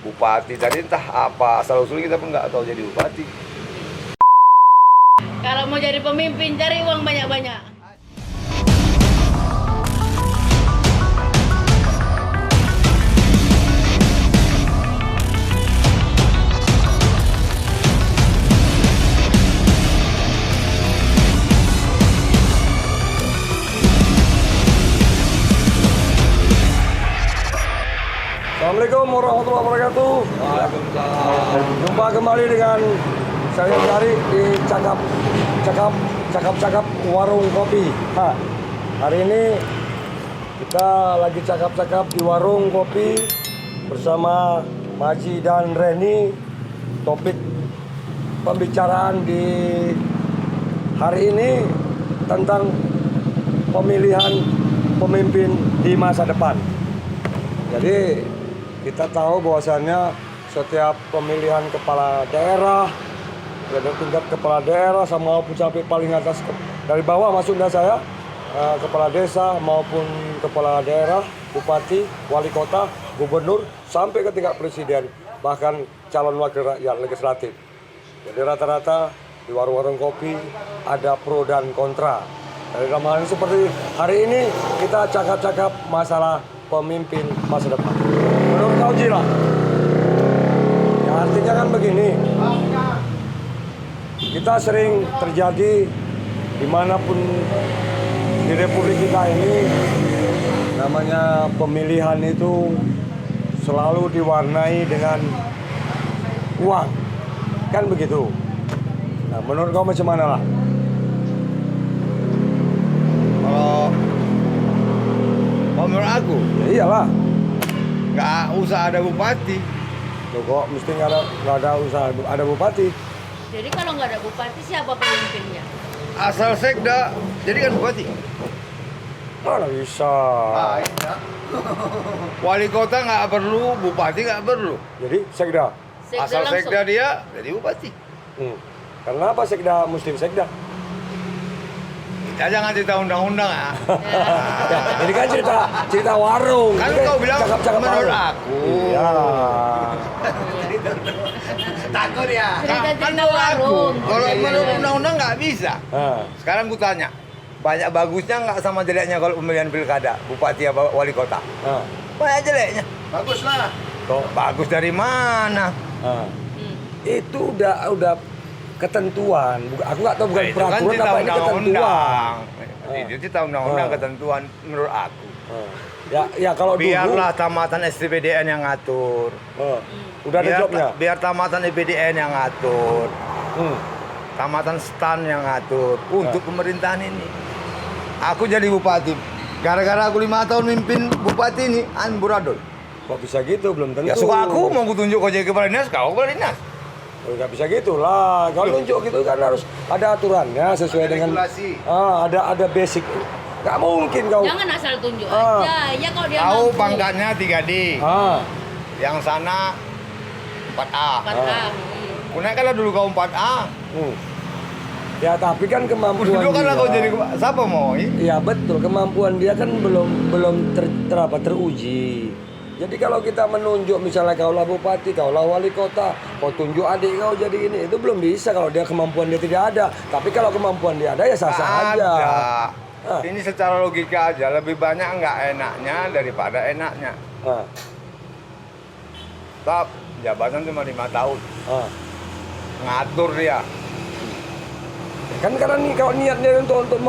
bupati. Tadi entah apa asal usul kita pun nggak tahu jadi bupati. Kalau mau jadi pemimpin cari uang banyak-banyak. Assalamualaikum warahmatullahi wabarakatuh. Waalaikumsalam. Jumpa kembali dengan saya Gari di cakap warung kopi. Hari ini kita lagi cakap-cakap di warung kopi bersama Maji dan Reni. Topik pembicaraan di hari ini tentang pemilihan pemimpin di masa depan. Jadi kita tahu bahwasannya setiap pemilihan kepala daerah, dari tingkat kepala daerah maupun sampai paling atas dari bawah maksudnya saya, kepala desa maupun kepala daerah, bupati, wali kota, gubernur, sampai ke tingkat presiden, bahkan calon wakil rakyat legislatif. Jadi rata-rata di warung-warung kopi ada pro dan kontra. Dari dalam hal ini seperti hari ini kita cakap-cakap masalah pemimpin masa depan. Menurut kau Jira, yang artinya kan begini, kita sering terjadi dimanapun di Republik kita ini, namanya pemilihan itu selalu diwarnai dengan uang, kan begitu. Nah, menurut kau macam mana lah? Kalau menurut aku, Ya iyalah. nggak usah ada bupati. Loh, kok mesti nggak ada usaha ada bupati? Jadi kalau nggak ada bupati siapa pemimpinnya? Asal sekda jadi kan bupati. Mana bisa. Wali kota nggak perlu, bupati nggak perlu. Jadi sekda. Asal langsung. sekda dia jadi bupati. Karena apa sekda muslim sekda? Kita jangan cerita undang-undang ya. Ya, ini kan cerita warung. Kan Ini kau bilang cakap-cakap menurut warung. aku. Iya. Takut ya. Cerita-cerita Menurut aku. warung. Kalau Iya, iya, menurut iya. undang-undang nggak bisa. Nah, Sekarang gue tanya, banyak bagusnya nggak sama jeleknya kalau pemilihan pilkada, bupati apa wali kota? nah, Banyak jeleknya. Bagus lah. toh, Bagus dari mana? nah. Itu udah ketentuan. Aku nggak tahu bukan Nah, itu kan peraturan cerita apa ini ketentuan. undang-undang. Itu cerita undang-undang Ah. ketentuan menurut aku. Ya kalau Biarlah tamatan STPDN yang ngatur. dulu, udah ada jobnya. Biar tamatan IPDN yang ngatur. Hmm. Tamatan STAN yang ngatur untuk pemerintahan ini. Aku jadi bupati. Gara-gara aku 5 tahun mimpin bupati ini, amburadul. Kok bisa gitu? Belum tentu. Ya suka aku mau kutunjuk kau jadi kepala dinas, kau kepala dinas. Oh, nggak bisa gitu lah. Kalau nunjuk gitu kan harus ada aturannya sesuai Ada dengan regulasi. ada basic. Nggak mungkin kau. Jangan asal tunjuk Ah. aja. Ya kalau dia Kau mampu. pangkatnya 3D. Ah, Yang sana 4A. 4A. Kau naikkanlah dulu kau 4A. hmm. Ya tapi kan kemampuan Dudukkanlah dia. kau jadi siapa mau? Iya betul, kemampuan dia kan belum teruji. Jadi kalau kita menunjuk misalnya kaulah bupati, kaulah wali kota, kau tunjuk adik kau jadi ini, itu belum bisa kalau dia kemampuan dia tidak ada. Tapi kalau kemampuan dia ada ya sah-sah aja. Ada. Ah. Ini secara logika aja lebih banyak nggak enaknya daripada enaknya. Ah, Tetap jabatan cuma 5 tahun. ah. Ngatur dia. Kan karena nih kalau niatnya untuk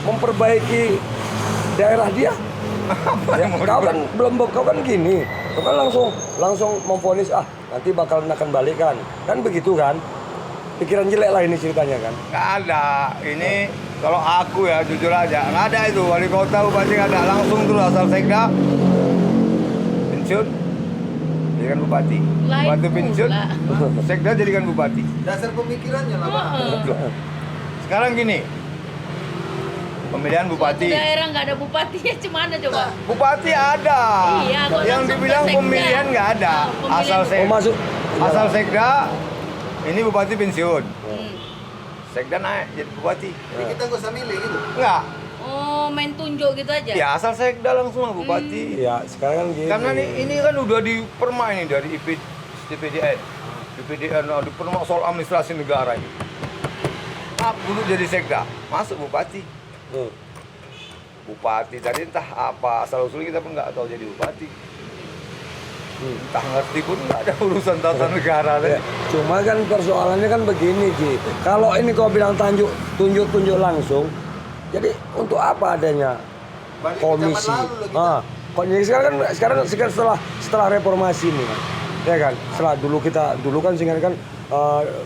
memperbaiki daerah dia. Ya, kau kan gini, kau kan langsung memvonis nanti bakal akan balikan, kan begitu kan? Pikiran jelek lah ini ceritanya kan? Nggak ada. Ini kalau aku ya jujur aja nggak ada itu wali kota bupati nggak ada, langsung terus asal sekda pensiun jadikan bupati. Lain Bupati pensiun, pula. sekda jadikan bupati. Dasar pemikirannya lah, Bang. Heeh. Sekarang gini, pemilihan Suatu bupati. daerah nggak ada bupatinya gimana coba? Bupati ada. Iya, kok Yang langsung dibilang ke sekda. pemilihan nggak ada. Oh, pemilihan Asal bukan. sekda. Oh masuk. Asal sekda, ini bupati pensiun. Hmm. Sekda naik jadi bupati. Jadi kita nggak usah milih gitu. Enggak. Oh. mau main tunjuk gitu aja? Ya asal sekda langsung lah bupati. Ya sekarang kan gini. Karena ini kan udah dipermain nih dari IPDN. IPDN dipermak soal administrasi negara ini. Dulu jadi sekda, masuk bupati. Bupati tadi entah apa asal usul kita pun nggak tahu jadi bupati. Entah ngerti pun nggak ada urusan tata negara. Ya, cuma kan persoalannya kan begini Ji. Kalau ini kau bilang tunjuk langsung, jadi untuk apa adanya Balik ke komisi? zaman lalu lah kita. Sekarang setelah reformasi nih, ya kan. Setelah dulu kan sehingga kan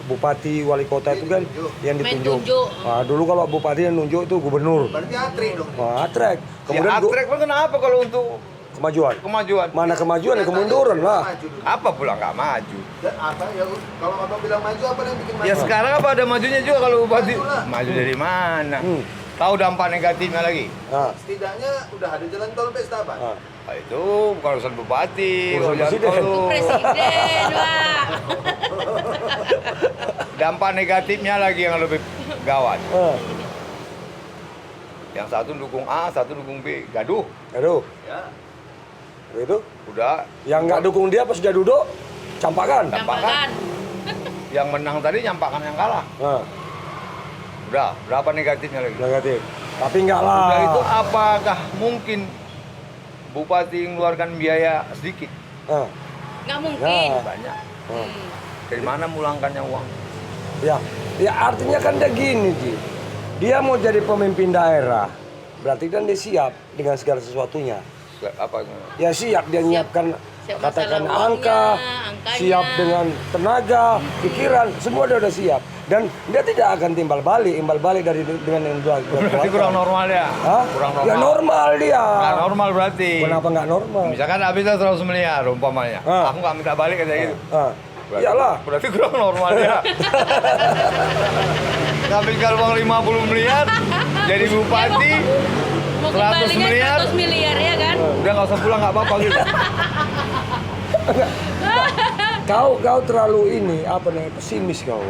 bupati wali kota itu kan yang Main ditunjuk. tunjuk. Nah, dulu kalau bupati yang nunjuk itu gubernur. Berarti atri dong. Nah, trek. Kemudian Kemudian atrek pun kenapa kalau untuk kemajuan. kemajuan? Mana kemajuan ya kemunduran lah. Maju dulu. Apa pula nggak maju? Dan apa ya kalau abang bilang maju apa yang bikin maju? Ya sekarang apa ada majunya juga kalau bupati? Maju lah. Maju dari mana? Hmm. Tahu dampak negatifnya lagi? Nah, Setidaknya udah ada jalan tol pesta Pak. nah. Nah, itu bukan urusan bupati, Urusan jalan presiden. tol. Itu presiden, Pak. Dampak negatifnya lagi yang lebih gawat. Yang satu dukung A, satu dukung B, gaduh. Aduh, Ya. itu Udah, yang nggak dukung dia pas sudah duduk, campakan. Campakan. yang menang tadi nyampakan yang kalah. Nah, Udah, berapa negatifnya lagi? negatif. Tapi enggak lah. Udah itu apakah mungkin bupati mengeluarkan biaya sedikit? Nah, Nggak mungkin. Ya. Banyak. nah. Dari mana mulangkannya uang? Ya, artinya kan dia gini Ji. Dia mau jadi pemimpin daerah, berarti kan dia siap dengan segala sesuatunya. Apa? Ya siap dia menyiapkan Siap katakan masalah angka, angkanya. siap dengan tenaga, pikiran, semua dia udah siap. Dan dia tidak akan imbal balik dari dengan yang dua. Berarti kurang normal ya? Hah? Kurang normal. Ya normal dia. Nggak normal berarti. Kenapa nggak normal? Misalkan habisnya 100 miliar umpamanya. Ah. Aku nggak minta balik kayak gitu. Berarti- Iyalah. Berarti kurang normal ya. Habiskan uang 50 miliar jadi bupati. Mau 100 kembalinya miliar. 100 miliar ya kan? Udah nggak usah pulang nggak apa-apa gitu. Kau terlalu ini apa nih pesimis kau.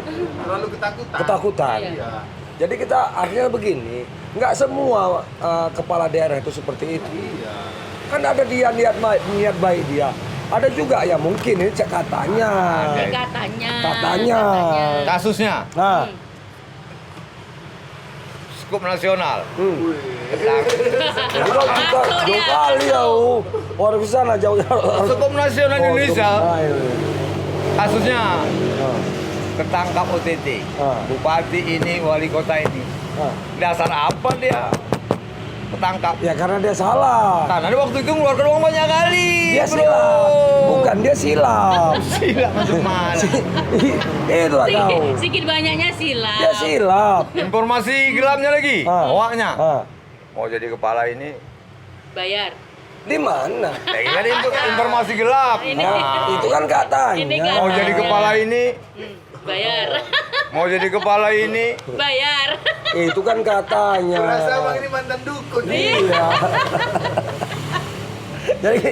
Terlalu ketakutan. Ketakutan. Iya. Jadi kita artinya begini, nggak semua kepala daerah itu seperti itu. Iya. Kan ada dia niat baik dia. Ada juga ya mungkin ini katanya. Ini katanya. Katanya. Kasusnya Nah, skup nasional. Wih. jadi kalau kita Masuk jauh dia. kali ya, orang di sana jauh. Skup nasional Indonesia. Nah, ini. Kasusnya Nah, ketangkap OTT. Ah. Bupati ini, wali kota ini. nah. Dasar apa dia ketangkap? Ya karena dia salah. Karena dia waktu itu ngeluarkan uang banyak kali. Dia bro. silap. Bukan dia silap. Silap masuk mana? Itulah kau. Sedikit banyaknya silang. Dia silap. Informasi gelapnya lagi. Ah. Hoaknya. Ah, Mau jadi kepala ini. Bayar. di mana? Ya, kan itu informasi gelap. Ini. Nah, Itu kan katanya. Ini kan. mau jadi kepala ini, Bayar. mau jadi kepala ini. Bayar. Itu kan katanya. Kurasa abang ini mantan dukun. Iya. Jadi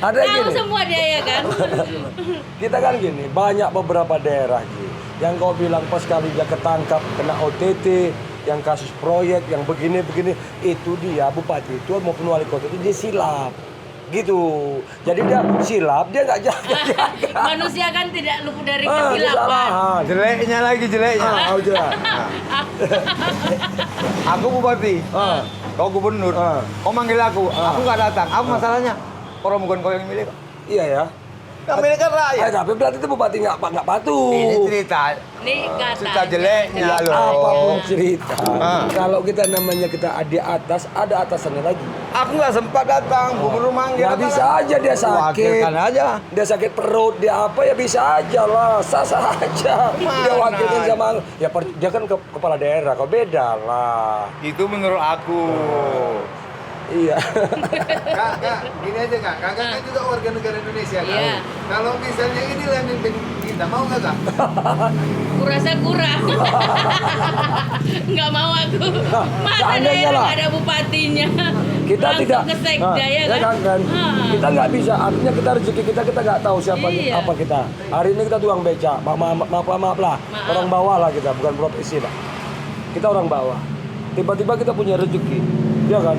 ada Tahu gini, semua dia ya kan? kita kan gini, banyak beberapa daerah Ji, yang kau bilang pas kali dia ketangkap kena OTT, yang kasus proyek, yang begini-begini, itu dia bupati itu maupun wali kota itu dia silap, gitu. Jadi dia silap, dia nggak jaga. Manusia kan tidak luput dari Ah, kesilapan. kesalahan. Jeleknya lagi jeleknya. Ah, udah. Aku bupati, Ah. kau gubernur. Ah. Kau manggil aku nggak datang. Apa masalahnya? Orang bukan kau yang milih kok. Iya ya. Yang milih kan rakyat. Tapi berarti itu bupati nggak patuh. Ini cerita. Nih Cerita katanya. jeleknya loh. Apapun cerita, Ah. kalau kita namanya kita di atas, ada atasannya lagi. Aku nggak sempat datang. Gubernur manggil. Ya bisa aja dia sakit. Wakilkan aja. Dia sakit perut, dia apa ya bisa aja lah, sah-sah aja. Dia Mana? wakilkan sama, ya dia kan kepala daerah, kok beda lah. Itu menurut aku. Iya. Kak, gini aja kak. Kakak kan juga warga negara Indonesia kan. Iya. Kalau misalnya inilah yang mimpin kita, mau nggak kak? Kurasa kurang. Nggak mau aku. Masa seandainya daerah lah. nggak ada bupatinya. Kita Langsung tidak, ke sekda ya kan? Ah. kita nggak bisa, artinya kita rezeki kita nggak tahu siapa Iya. apa kita. Hari ini kita tukang beca, maaf lah, Maaf. orang bawah lah kita, bukan profesi lah. Kita orang bawah. Tiba-tiba kita punya rezeki, ya kan?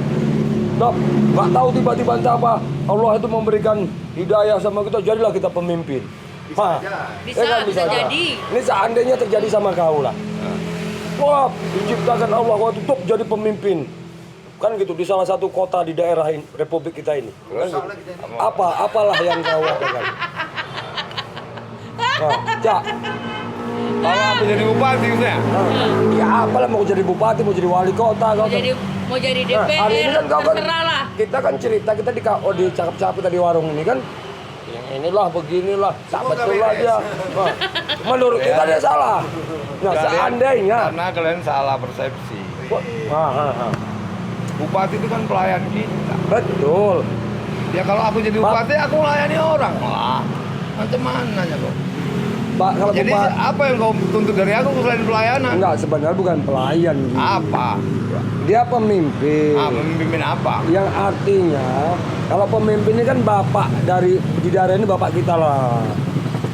Nah, nggak tahu tiba-tiba entah apa Allah itu memberikan hidayah sama kita, jadilah kita pemimpin. Bisa aja. Bisa, Ya kan, bisa aja. jadi. Ini seandainya terjadi sama kau lah. Wah, diciptakan Allah waktu top jadi pemimpin. Kan gitu di salah satu kota di daerah ini, Republik kita ini. Kan gitu. Soalnya kita Apalah yang kau lakukan? Nah, Cak. Kalau aku jadi bupati gitu ya. Ya apalah mau jadi bupati, mau jadi wali kota kau. Mau jadi Nah, hari ini DPR, kan kau kan, terserah lah. kita kan cerita kita di cakap-cakap tadi warung ini kan, yang inilah beginilah, tak Semua betul nggak aja. Nah, menurut kita dia salah. Nah seandainya, Karena kalian salah persepsi. ah. Bupati itu kan pelayan kita. Betul. Ya kalau aku jadi bupati, aku melayani orang. Wah, macam mana ya kok? Pak kalau Jadi bupati apa yang kau tuntut dari aku selain pelayanan? enggak, sebenarnya bukan pelayan. Ji. Apa? Dia pemimpin. Memimpin apa? Yang artinya kalau pemimpin ini kan bapak dari di daerah ini bapak kita lah.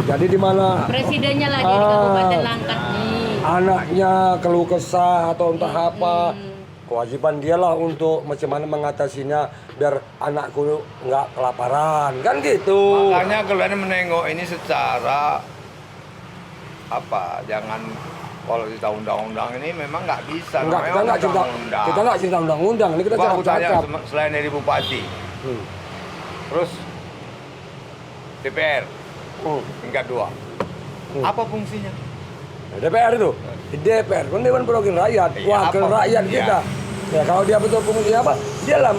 Jadi di mana Presidennya lagi di Kabupaten Langkat nih. anaknya keluh kesah atau entah apa, kewajiban dialah untuk macam mana mengatasinya biar anakku nggak kelaparan, kan gitu. Makanya kalian menengok ini secara apa? Jangan kalau cerita undang-undang ini memang nggak bisa. Enggak, kita Namanya nggak cerita, undang-undang. kita nggak cerita undang-undang. Ini kita Coba aku tanya cakap. selain dari bupati, Hmm. terus DPR tingkat 2. Hmm. Apa fungsinya? Nah, DPR itu, di DPR kan Dewan Perwakilan Rakyat, Iya, wakil apa? rakyat Iya. kita. Ya kalau dia betul fungsinya apa? Dia lah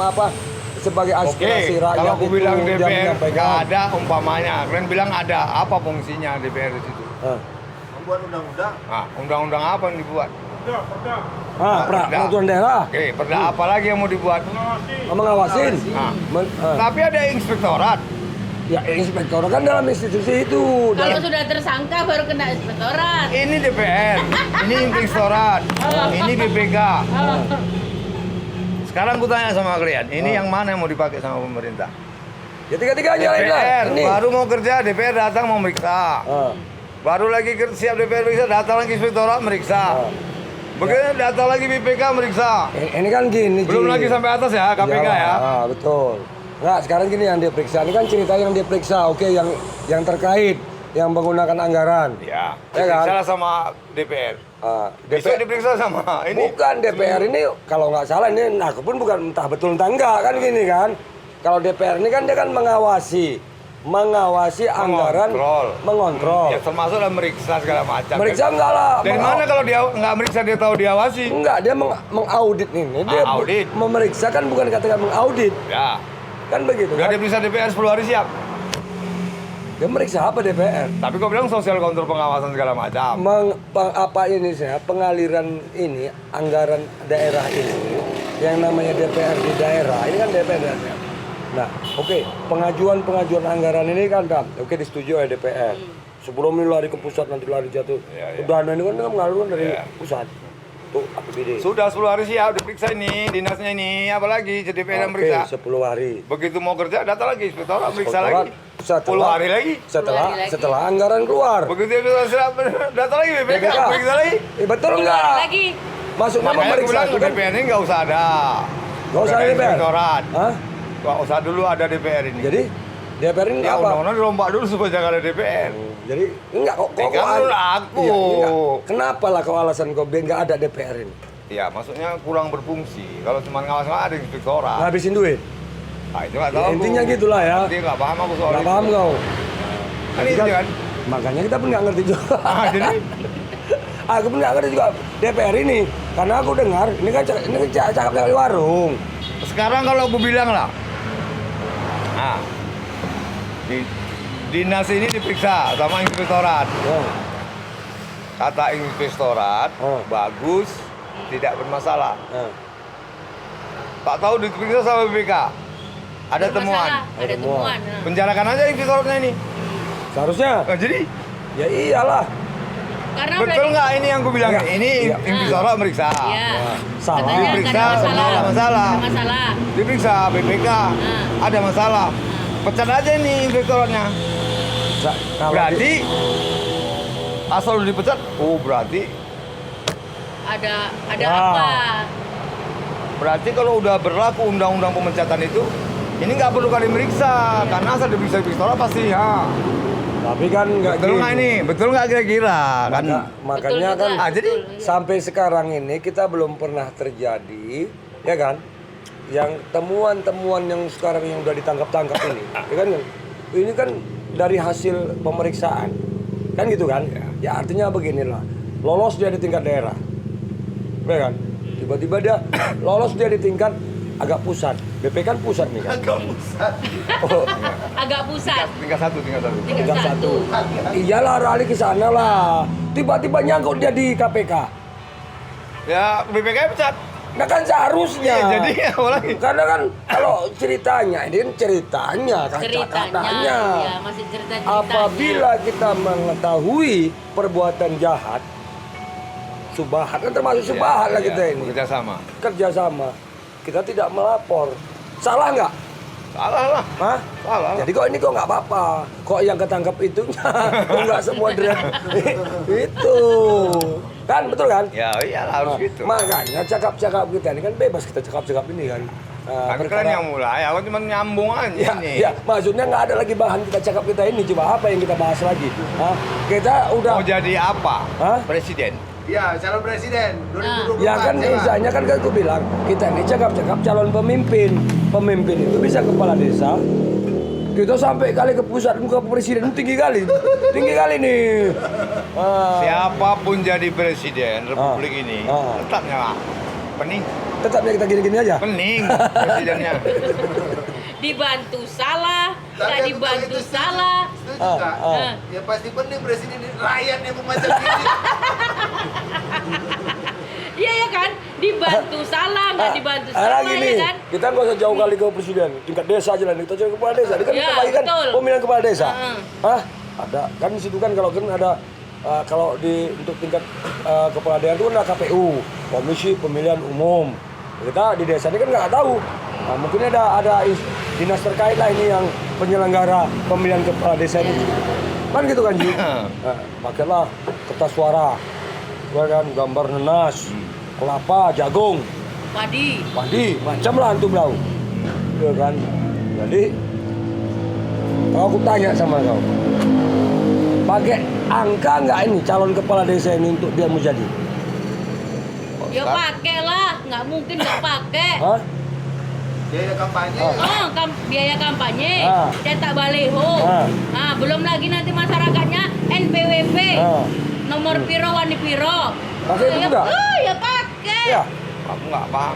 apa sebagai aspirasi Oke, rakyat kalau aku itu bilang dia DPR nggak menyampaikan. ada umpamanya, kalian bilang ada, apa fungsinya DPR di situ? membuat undang-undang. Nah, undang-undang apa yang dibuat? Peraturan daerah, Oke, perda apa lagi yang mau dibuat? mengawasin. Nah, Men- tapi ada inspektorat. Ya inspektor kan dalam institusi itu. Kalau Dalam, sudah tersangka baru kena inspektorat. Ini DPR, ini inspektorat, ini BPK. Sekarang aku tanya sama kalian, ini yang mana yang mau dipakai sama pemerintah? ya tiga-tiganya lain lah. DPR, Ini. baru mau kerja, DPR datang mau meriksa. Baru lagi siap DPR meriksa, datang lagi inspektorat meriksa. Begitu datang lagi BPK meriksa. Ini kan gini. Belum Ji. lagi sampai atas ya, KPK ya. Betul. Nah sekarang gini yang diperiksa, ini kan cerita yang diperiksa, oke yang terkait, yang menggunakan anggaran. Ya, Ya kan? diperiksa sama DPR. Besok DPR, diperiksa sama ini. bukan DPR ini, kalau nggak salah ini, aku pun bukan entah betul entah enggak kan gini kan. Kalau DPR ini kan dia kan mengawasi anggaran, mengontrol. Ya termasuk lah meriksa segala macam. Meriksa enggak lah. Dari mana kalau dia nggak meriksa dia tahu diawasi? Enggak, dia mengaudit ini. Dia Audit. memeriksa kan bukan katakan mengaudit. Ya. Kan begitu Udah kan? diperiksa DPR 10 hari siap. Dia meriksa apa DPR? Tapi kau bilang sosial kontrol pengawasan segala macam. Apa ini saya pengaliran ini anggaran daerah ini yang namanya DPR di daerah ini kan DPR daerah. Nah, oke, pengajuan anggaran ini kan disetujui oleh DPR. Sebelum ini lari ke pusat nanti lari jatuh. Iya. Dana ini kan mengalir dari Iya. pusat. Tuh APBD. Sudah 10 hari siap diperiksa ini, dinasnya ini, apalagi jadi DPR yang Oke, meriksa. 10 hari. Begitu mau kerja datang lagi inspektorat meriksa Inspektorat, lagi. 10 hari lagi. Setelah anggaran keluar. Begitu dia siap datang lagi BPK, BPK. meriksa lagi. Betul Keluar enggak? lagi. Masuknya Makanya aku memeriksa bilang itu kan. DPR ini nggak usah ada. Nggak usah Nggak ada DPR. inspektorat. Hah? Nggak usah dulu ada DPR ini. Jadi DPR ini ya apa? undang-undang dirombak dulu supaya jangan ada DPR. Jadi enggak kok Kan menurut aku. Iya, enggak. Kenapa lah kau alasan kau biar enggak ada DPR ini? Ya maksudnya kurang berfungsi. Kalau cuma ngawas-ngawas ada inspektorat. Ngabisin duit. Nah, itu nggak tahu. Ya, intinya gitulah ya. Dia nggak paham aku soal Enggak itu. paham kau. Ini Kita- kan. Makanya kita pun nggak ngerti juga. Ah, jadi Aku pun nggak ngerti juga DPR ini. Karena aku dengar ini kan cakap dari warung. sekarang kalau aku bilang lah, nah, di dinas ini diperiksa sama inspektorat. Oh. Kata inspektorat Oh. bagus, tidak bermasalah. Nah. Tak tahu diperiksa sama BPK. Ada Bermasalah, temuan. Ada temuan. nah. Penjarakan aja inspektoratnya ini. Seharusnya Nah, jadi ya iyalah. Karena betul nggak ini yang aku bilang? Iya. Ini Iya. inspektorat meriksa. Iya. Salah. Katanya Diperiksa, nggak ada nggak ada masalah. Nggak masalah. Diperiksa BPK. Ada masalah. Pecat aja ini inspektoratnya. Kalau Berarti asal udah dipecat, oh berarti Ada Wah. apa? Berarti kalau udah berlaku undang-undang pemecatan itu, ini nggak perlu kali meriksa, karena asal diperiksa orang pasti ya. Tapi kan nggak Betul nggak gitu. ini? Betul nggak kira-kira? Kan? Makanya Betul kan juga. jadi sampai sekarang ini kita belum pernah terjadi, ya kan? Yang temuan-temuan yang sekarang yang udah ditangkap-tangkap ini, ya kan? Ini kan dari hasil pemeriksaan, kan gitu kan? Ya artinya beginilah, lolos dia di tingkat daerah, ya kan? Tiba-tiba dia lolos dia di tingkat agak pusat, BP kan pusat nih kan? Agak pusat. Oh, Agak pusat. tingkat satu. Tingkat satu. iyalah rally ke sana lah. Tiba-tiba nyangkut dia di KPK. Ya BPK pecat. Nah kan seharusnya. Iya, jadi apa lagi? Karena kan kalau ceritanya, ini kan ceritanya, Ceritanya. Ya, masih cerita-ceritanya. Apabila kita mengetahui perbuatan jahat, subahat kan termasuk subahat lah kita ini. Kerjasama. Kerjasama. Kita tidak melapor. Salah nggak? Salah lah. Hah? Salah. Jadi kok ini kok nggak apa-apa? Kok yang ketangkap itunya? Kok nggak semua itu? Kan betul kan? Ya iyalah harus gitu. Makanya cakap-cakap kita ini kan bebas kita cakap-cakap ini kan. Kan kalian yang mulai, aku cuma nyambung aja Ya, nih. ya, maksudnya nggak ada lagi bahan kita cakap kita ini. Coba apa yang kita bahas lagi? Hah? Kita udah. Mau jadi apa? Hah? Presiden. Ya, calon presiden 2024. Ya kan siapa? misalnya kan aku bilang kita ini cakap-cakap calon pemimpin. Pemimpin itu bisa kepala desa. Kita sampai kali ke pusat muka presiden tinggi kali nih. Siapapun jadi presiden Republik ini, tetapnya pening. Tetapnya kita gini-gini aja. Pening presidennya. Dibantu salah, nggak Tapi dibantu itu setuju. salah. Setuju nggak? Ya pasti pening presiden ini, rakyat yang memacam ini. Iya ya kan? Dibantu salah, nggak dibantu salah gini, ya kan? kita nggak usah jauh kali ke presiden, tingkat desa aja lah, kita coba kepala desa. Ini kan Ya, kita bagikan betul. pemilihan kepala desa. Heeh. Hah? Ada kan di situ kan kalau kan ada kalau di untuk tingkat kepala daerah itu kan ada KPU, Komisi Pemilihan Umum. Kita di desa ini kan nggak tahu. Nah, mungkin ada dinas terkait lah ini yang penyelenggara pemilihan kepala desa ini. Kan gitu kan Ji? Nah, pakailah kertas suara, ya kan gambar nenas, kelapa, jagung, Padi. macam lah antum lau. Ya kan? Jadi kalau aku tanya sama kau, pakai angka nggak ini calon kepala desa ini untuk dia mau jadi? Ya pakai lah, nggak mungkin nggak pakai. Hah? Biaya kampanye. Biaya kampanye, Ah. cetak baliho. Ah. Nah, belum lagi nanti masyarakatnya NPWP. Ah. Nomor piro wani piro. Pakai itu Ya, juga? ya pakai. Ya. Aku nggak paham.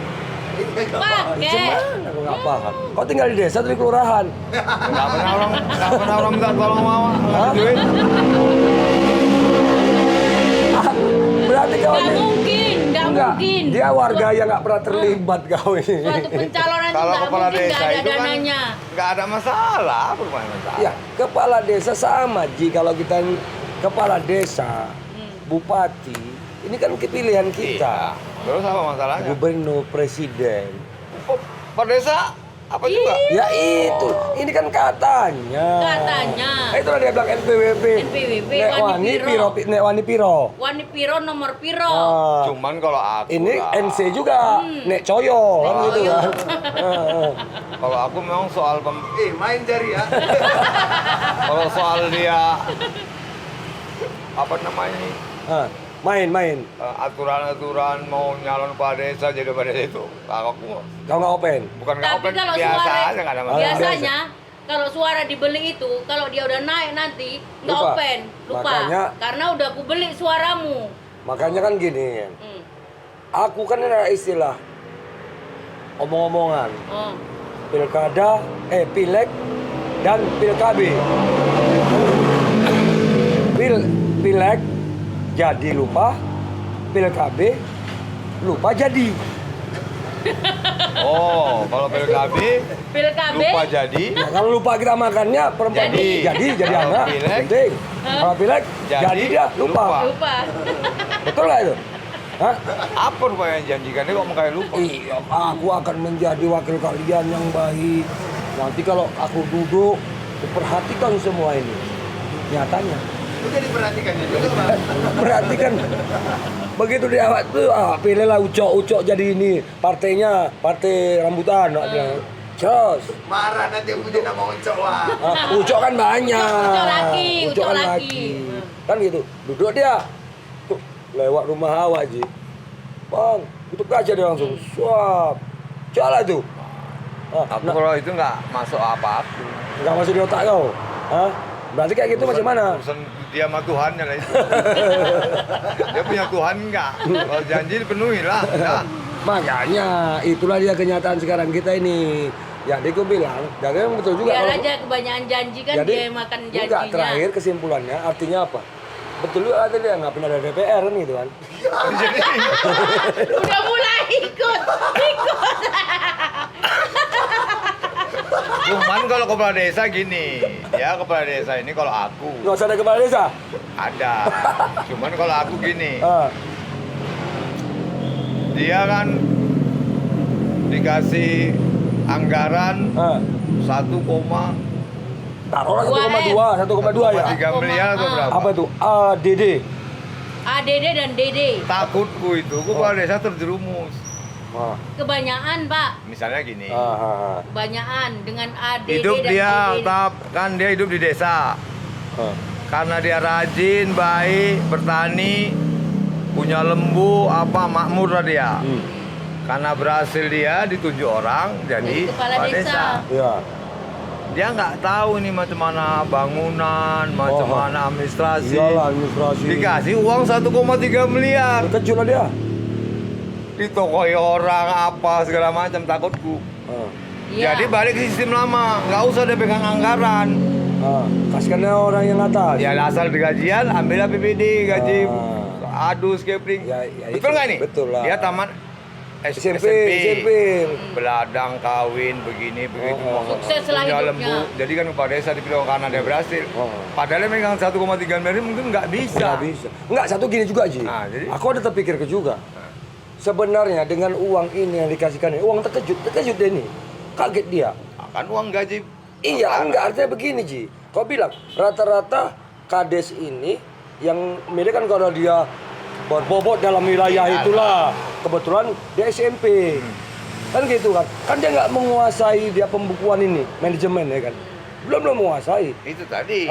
Pakai. Gimana? Aku nggak paham. Kau tinggal di desa atau di kelurahan? Nggak pernah orang minta tolong mama. Hah? Duit. Berarti kau Nggak ini mungkin, nggak enggak. mungkin. Dia warga yang nggak pernah terlibat kau ini. Suatu pencalonan itu Kalau nggak kepala mungkin nggak desa ada itu kan dananya. nggak ada masalah. Apa masalah? Ya, kepala desa sama Ji kalau kita kepala desa, bupati, ini kan pilihan kita. Iya. Terus apa masalahnya? Gubernur, presiden. Oh, Pak Desa apa juga? Ya itu, ini kan katanya. Katanya. Itulah dia bilang NPWP. NPWP, Nek Wani wani Piro. nek wani piro. Wani piro nomor piro. Ah, Cuman kalau aku ini lah, NC juga, nek coyo kan gitu Coyo. kan. kalau aku memang soal Main jari ya. kalau soal dia apa namanya ini, Main. aturan-aturan mau nyalon kepala desa jadi kepala desa itu aku Kau nggak open. bukan nggak Tapi open, kalau biasa suara aja nggak ada masalah. biasanya kalau suara dibeli itu kalau dia udah naik nanti nggak Lupa. open, lupa. Makanya- Karena udah aku beli suaramu. Makanya kan gini, Hmm. aku kan ada istilah omong-omongan. Oh. Pilkada, pileg dan pilkabe. Pileg jadi lupa, pilkabe lupa jadi. Oh, kalau PKB PKB lupa jadi, Ya, kalau lupa kita makannya perempuan Jadi. jadi Kalau anak pileg, penting. Kalau pileg jadi dia lupa. lupa. Betul nggak itu? Hah? apa rupanya yang janjikan dia kok mau kayak lupa? Iya, aku akan menjadi wakil kalian yang baik. Nanti kalau aku duduk, perhatikan semua ini. Nyatanya Udah diperhatikannya juga, Bang. Berarti kan begitu dia tuh pilihlah Ucok jadi ini partainya partai rambutan nak bilang. Terus Marah nanti yang punya nama Ucok, wah. Ucok kan banyak. Ucok kan laki. Kan gitu. Duduk dia. Tuh, lewat rumah awak Ji. Bang, tutup aja dia langsung. Suap. Jalan tuh. Aku kalau itu nggak masuk apa-apa. Enggak masuk di otak kau. Hah? Berarti kayak gitu macam mana? Urusan dia sama Tuhannya lah itu. Dia punya Tuhan nggak? Kalau janji dipenuhi lah. Dah. Makanya itulah dia kenyataan sekarang kita ini. Jadi aku bilang, jangan betul juga. Biar kalau- aja kebanyakan janji kan Jadi, dia makan enggak, janjinya. terakhir kesimpulannya artinya apa? Betul juga ada dia nggak pernah ada DPR kan gitu kan? Udah mulai ikut. Cuman kalau kepala desa gini, dia kepala desa ini kalau aku Nggak usah ada kepala desa. ada. Cuman kalau aku gini, Ah, dia kan dikasih anggaran ah. 1,3 Taruhlah 1,2 ya. miliar atau berapa? Apa itu? ADD. ADD dan DD. Takutku itu kepala desa terjerumus. Ah, Kebanyakan, Pak. Misalnya gini, ah. Kebanyakan dengan ADD hidup dan dia DD. kan dia hidup di desa. Karena dia rajin, baik, bertani, punya lembu, makmur lah dia. Karena berhasil dia ditunjuk orang jadi Kepala desa. Iya. Dia nggak tahu nih macam mana bangunan, macam mana administrasi. Iyalah administrasi. Dikasih uang 1,3 miliar. Terkejut lah dia. Ditokoi orang apa segala macam, takutku. Iya. Jadi balik ke sistem lama, nggak usah dia pegang anggaran. Kasihkannya orang yang atas. Ya asal di gajian, ambil PPD, gaji adus, kepling. Ya, Betul itu nggak ini? betul lah. Dia tamat SMP. Beladang, kawin, begini, begitu. Sukses lah Punya hidupnya. lembu. Jadi kan kepala desa dipilih karena dia berhasil. Padahal dia megang 1,3 miliar mungkin nggak bisa. Nggak bisa. Nggak, satu gini juga Ji. Nah, jadi- Aku ada terpikir ke juga. Sebenarnya dengan uang ini yang dikasihkan ini, uang terkejut deh nih. Kaget dia. Kan uang gaji. Iya, enggak artinya begini Ji. Kau bilang rata-rata kades ini yang milik kan kalau dia berbobot dalam wilayah itulah. Kebetulan dia SMP. Kan gitu kan. Kan dia nggak menguasai dia pembukuan ini, manajemen ya kan. Belum menguasai. Itu tadi.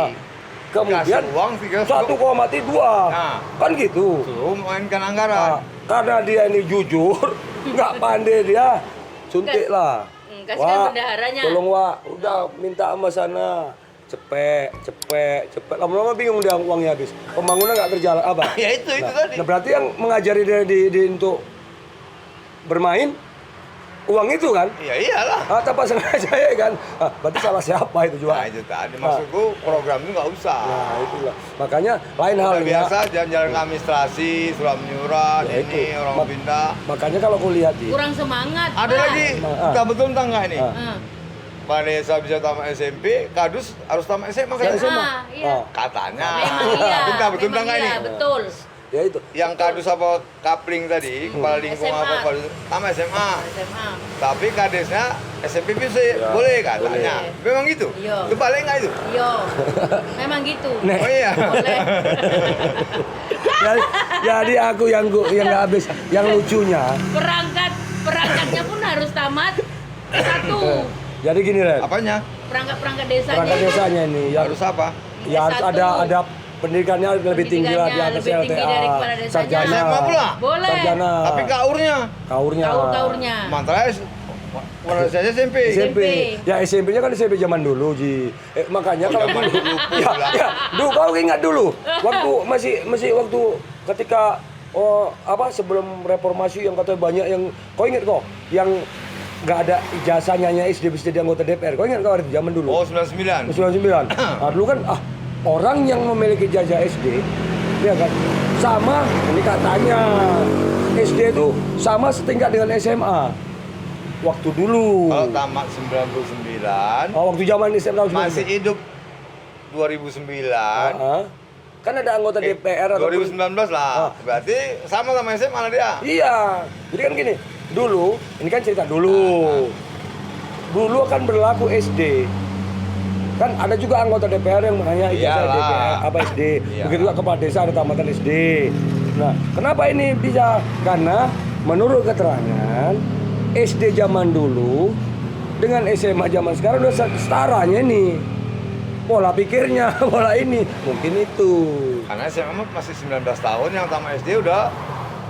Kemudian Kasih uang 1,2. Nah. Kan gitu. Suruh mainkan Nah, anggaran. karena dia ini jujur, nggak pandai dia, suntik lah. kasihkan Wak, bendaharanya. tolong Wak, udah minta sama sana. Cepet. Lama-lama bingung dia uangnya habis. Pembangunan nggak berjalan apa? Ya itu tadi. Nah, berarti yang mengajari dia di untuk bermain uang itu kan? Iya iyalah. Tanpa sengaja ya kan? Berarti salah siapa itu juga? Nah itu tadi maksudku program itu nggak usah. Nah itulah. Makanya lain Udah halnya. biasa jalan-jalan ke administrasi, surat menyurat, Ya, ini itu. orang pindah. Makanya kalau aku lihat di Kurang semangat. Ada Pak. lagi, kita betul entah nggak ini? Pada desa bisa tamat SMP, kadus harus tamat SMA kan? SMA. Iya. Katanya. Memang iya. Kita betul entah Memang nggak ini? iya, betul. ya itu. Yang kadus apa kapling tadi, kepala lingkung SMA. apa tamat SMA. SMA. Tapi kadesnya SMP bisa Ya, boleh katanya. boleh. Memang gitu? Iya. Itu balik nggak itu? Iya. Memang gitu. Nek. Oh iya. Boleh. Jadi aku yang nggak habis, yang lucunya. Perangkatnya pun harus tamat S1. Jadi gini Ren, Apanya? Perangkat desanya. perangkat desanya ini yang Harus apa? ya harus S1. ada pendidikannya lebih tinggi lah di atas Lebih tinggi dari LTA, kepala desanya. sarjana, SMA pula? Boleh. sarjana, Tapi kaurnya. kaurnya, Kaur-kaurnya. Mantra pada saya SMP. SMP. Ya SMP-nya kan SMP zaman dulu Ji. Makanya kalau zaman dulu, dulu ya, pula. ya, dulu kau ingat dulu, waktu masih waktu ketika sebelum reformasi yang katanya banyak yang kau ingat kok yang nggak ada ijazahnya SD bisa jadi anggota DPR. Kau ingat kau itu zaman dulu? Oh 99. 99. Nah, dulu kan orang yang memiliki ijazah SD ya kan sama ini katanya SD itu sama setingkat dengan SMA. Waktu dulu. Kalau tamat 99, Waktu zaman SMA tahun 99. masih hidup 2009. Kan ada anggota DPR atau 2019 lah. Berarti sama SMA lah dia. Iya. Jadi kan gini, dulu ini kan cerita dulu. Dulu akan berlaku SD. Kan ada juga anggota DPR yang makanya ijazah Iyalah. DPR apa SD. Iya. Begitu juga kepala desa ada tamatan SD. Nah, kenapa ini bisa? Karena menurut keterangan SD zaman dulu dengan SMA zaman sekarang udah setaranya nih. Pola pikirnya, pola ini. Mungkin itu. Karena SMA masih 19 tahun, yang tamat SD udah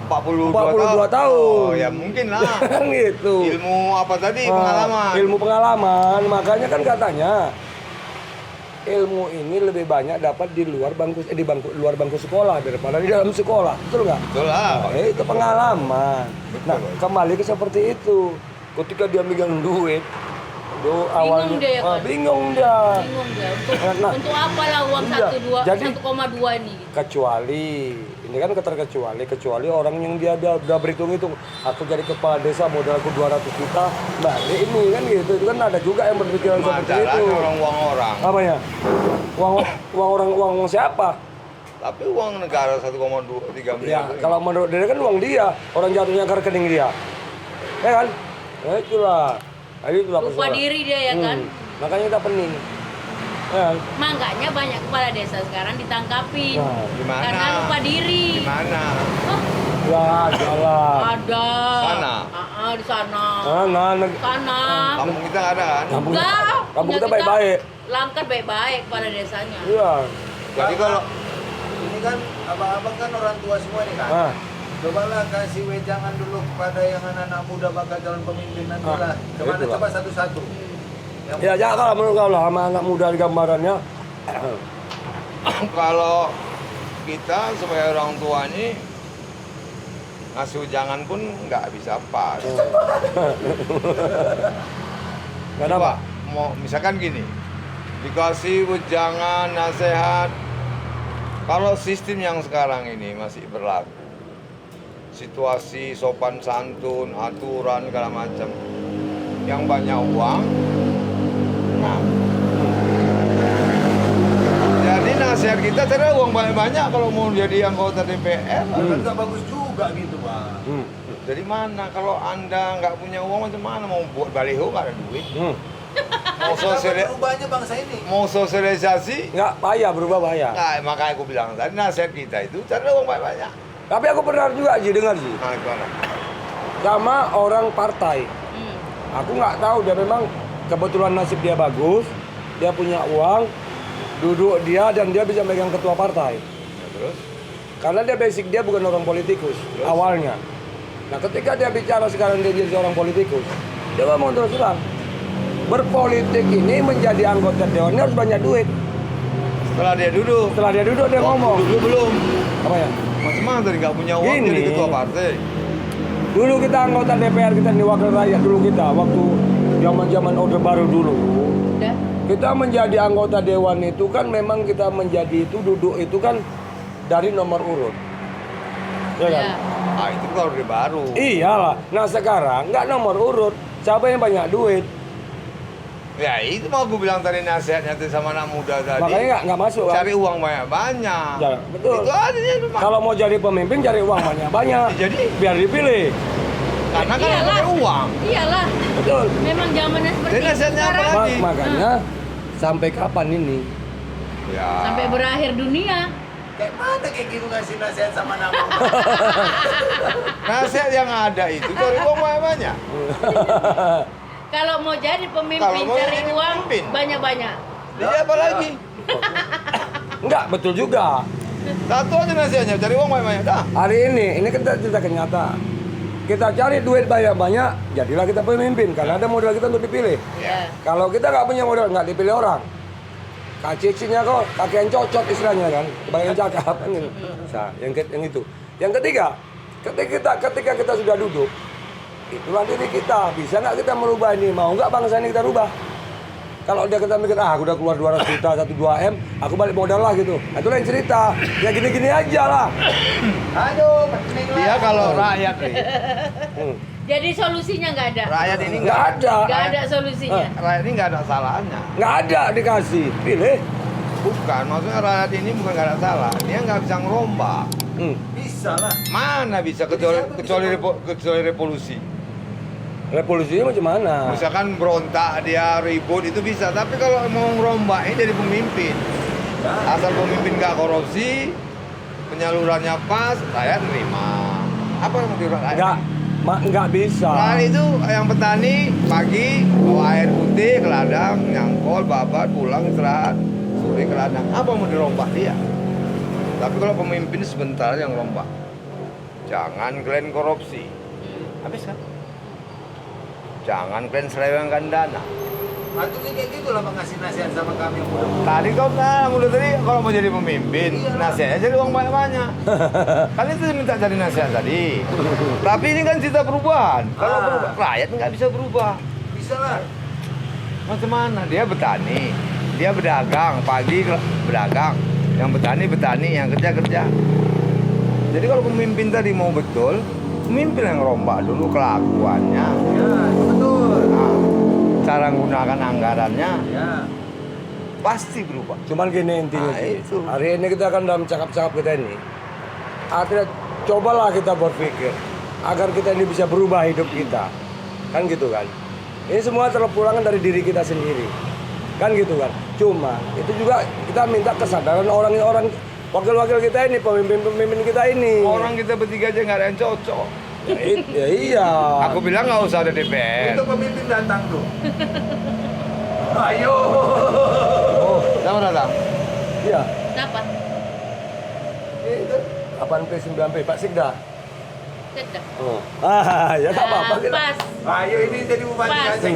42 tahun. Oh, ya mungkin lah. Gitu. Ilmu apa tadi? Ah, Pengalaman. Ilmu pengalaman, makanya kan katanya ilmu ini lebih banyak dapat di luar bangku luar bangku sekolah daripada di dalam sekolah, betul nggak? Betul lah. Nah, itu pengalaman. Betul. Nah, kembali ke seperti itu. Ketika dia megang duit, awalnya dia ya, Pak? bingung dia. Bingung dia untuk Nah, untuk apalah uang iya. 1,2 ini. Kecuali ini kan kecuali orang yang dia udah berhitung-hitung, aku jadi kepala desa modalku 200 juta balik ini kan gitu. Itu kan ada juga yang berpikiran seperti itu. Masalahnya uang-orang. Apanya? Uang siapa? Tapi uang negara 1,3 Ya, miliar. kalau menurut dia kan uang dia, orang jatuhnya ke rekening dia. Ya kan? Nah, itulah. Nah, itulah Lupa persoalan. diri dia ya kan. Makanya kita pening. Ya kan? Makanya banyak kepala desa sekarang ditangkapin. Nah, Di mana? Karena lupa diri. Di mana? Oh, Ya, jalan. ada. Sana? Di sana. Sana. Kampung kita nggak ada kan? Kampung Enggak. kita baik-baik. Langkah baik-baik kepala desanya. Iya. Jadi kalau Ini kan abang-abang kan orang tua semua nih kan. Ah, Cobalah kasih wejangan dulu kepada yang anak-anak muda bakal calon pemimpin nanti Ah, lah. Kemana itulah. coba satu-satu. Yang ya jangan menurut kau lah sama anak muda di gambarannya. kalau kita sebagai orang tua ini ngasih ujangan pun nggak bisa pas. Gak ada apa? Mau misalkan gini, dikasih ujangan, nasihat. Kalau sistem yang sekarang ini masih berlaku, situasi sopan santun, aturan segala macam, yang banyak uang, nah, jadi nasihat kita cari uang banyak-banyak kalau mau jadi anggota DPR. kan nggak bagus juga gitu bang. Dari mana kalau anda nggak punya uang macam mana mau buat baliho nggak ada duit? Mau Berubahnya bangsa ini. mau sosialisasi? Nggak payah berubah payah. Nah, makanya aku bilang tadi nasihat kita itu cari uang banyak-banyak. Tapi aku pernah juga dengar sih Nah, gimana? sama orang partai. Hmm. Aku nggak tahu dia memang kebetulan nasib dia bagus, dia punya uang, duduk dia dan dia bisa megang ketua partai. Ya, terus? Karena dia basic dia bukan orang politikus awalnya. Nah ketika dia bicara sekarang dia jadi seorang politikus, dia ngomong terus terang, berpolitik ini menjadi anggota dewan harus banyak duit. Setelah dia duduk, Setelah dia duduk dia ngomong, dulu belum. apa ya? Macam mana tadi nggak punya uang Gini. jadi ketua partai? Dulu kita anggota DPR kita nih wakil rakyat dulu kita waktu zaman Orde Baru dulu. Udah. Kita menjadi anggota dewan itu kan memang kita menjadi itu duduk itu kan dari nomor urut. Ya kan? Ya. Ah itu kalau dia baru. Iyalah. Nah sekarang nggak nomor urut. Siapa yang banyak duit? Ya itu mau aku bilang tadi nasihatnya tuh sama anak muda tadi. Makanya nggak masuk kan? Cari uang banyak-banyak. Ya, betul. Itu aja memang. Kalau mau jadi pemimpin cari uang banyak-banyak. Jadi? Biar dipilih. Karena kan Iyalah. ada uang. Iyalah. Betul. Memang zamannya seperti Jadi itu nasihatnya apa sekarang. lagi? Makanya sampai kapan ini? Ya. Sampai berakhir dunia. Kayak mana kayak gitu ngasih nasihat sama anak muda? Nasihat yang ada itu cari uang banyak-banyak. Kalau mau jadi pemimpin Kalau mau cari jadi uang pemimpin. banyak-banyak. Jadi apa lagi? Enggak, betul juga. Satu aja nasihatnya, cari uang banyak-banyak. Dah. Hari ini kita cerita kenyataan. Kita cari duit banyak-banyak, jadilah kita pemimpin. Karena ada modal kita untuk dipilih. Ya. Kalau kita nggak punya modal, nggak dipilih orang. Kaciksinya kok kaki yang cocok istilahnya kan, kebanyakan cakap kan gitu. Nah, yang itu. Yang ketiga, ketika kita sudah duduk, itulah diri kita. Bisa nggak kita merubah ini? Mau nggak bangsa ini kita rubah? Kalau dia kita mikir, aku udah keluar 200 juta, 1-2 M, aku balik modal lah gitu. Nah, itu lain cerita. Ya gini-gini aja lah. Aduh, pening lah. Dia kalau rakyat nih, Jadi solusinya nggak ada. rakyat ini Nggak ada. Nggak ada solusinya. Rakyat ini nggak ada salahnya. Nggak ada dikasih, pilih. Bukan, maksudnya rakyat ini bukan nggak ada salah. Dia nggak bisa ngerombak. Bisa lah. Mana bisa kecuali revolusi. Revolusinya macam mana? Misalkan berontak dia ribut itu bisa, tapi kalau mau ngerombak ini jadi pemimpin. Asal pemimpin nggak korupsi, penyalurannya pas, rakyat nerima. Apa yang mau diurang? Nggak bisa. Nah itu yang petani pagi bawa air putih ke ladang, nyangkol, babat, pulang istirahat, sore ke ladang. Apa mau dirombak dia? Tapi kalau pemimpin sebentar yang rombak. Jangan kalian korupsi. Habis kan? Jangan kalian selewengkan dana. Patungnya kayak gitu lah ngasih nasihat sama kami yang muda. Tadi kau mulai tadi kalau mau jadi pemimpin, nasihatnya jadi uang banyak-banyak. Kan itu minta jadi nasihat tadi. Tapi ini kan cita perubahan. Kalau berubah, rakyat nggak bisa berubah. Bisa lah. Macam mana? Dia petani, dia berdagang, pagi berdagang. Yang petani, yang kerja. Jadi kalau pemimpin tadi mau betul, pemimpin yang rombak dulu kelakuannya. Ya, itu betul. Nah, cara menggunakan anggarannya Ya. pasti berubah. Cuman gini intinya Nah, sih. itu. Hari ini kita akan dalam cakap-cakap kita ini. Artinya cobalah kita berpikir agar kita ini bisa berubah hidup kita. Kan gitu kan. Ini semua terpulangan dari diri kita sendiri. Kan gitu kan. Cuma itu juga kita minta kesadaran orang-orang wakil-wakil kita ini, pemimpin-pemimpin kita ini. Orang kita bertiga aja nggak ada yang cocok. Ya iya. Aku bilang nggak usah ada DPR. Itu pemimpin datang tuh. Ayo. Oh, siapa datang? Iya. Kenapa? Itu. 8P 9P Pak Sikda. Tidak. Oh. Ya tak apa-apa kita. Pas. Ayo ini jadi bupati Pas. Aceh.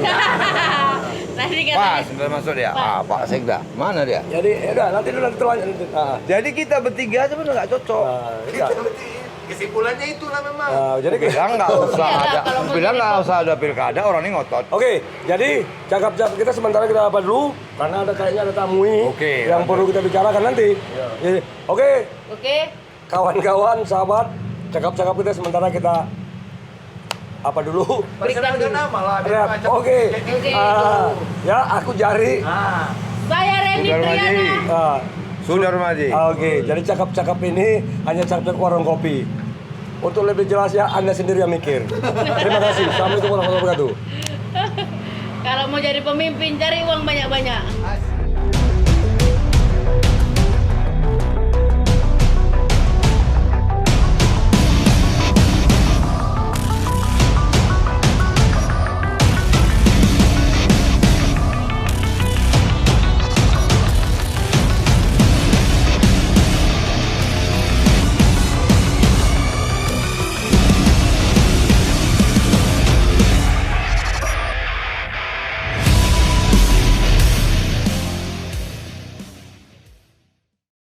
Tadi Pas, katanya. sudah masuk dia. Pas. Ah, Pak Sekda. Mana dia? Jadi ya udah nanti telanjut nanti. Jadi kita bertiga sebenarnya nggak cocok. Iya. Itu berarti kesimpulannya itulah memang. Jadi Bilang nggak usah Iya, ada. kalau mau Bilang jadi nggak usah ada pilkada, orang ini ngotot. Oke, jadi cakap-cakap kita sementara kita apa dulu karena ada kayaknya ada tamu ini Oke, yang lanjut. perlu kita bicarakan nanti. Jadi, oke, Oke. kawan-kawan, sahabat, cakap-cakap kita sementara kita apa dulu? Perkenalkan nama lah. biar Rap. macam Oke. kayak gitu. Ya, aku Jari. Ah. Saya Reni Sudah Triana. Maji. Ah, Sudah Maji. Oke, jadi cakap-cakap ini hanya cakap warung kopi. Untuk lebih jelas ya, Anda sendiri yang mikir. Terima kasih. Assalamualaikum warahmatullahi wabarakatuh. Kalau mau jadi pemimpin cari uang banyak-banyak. Asik.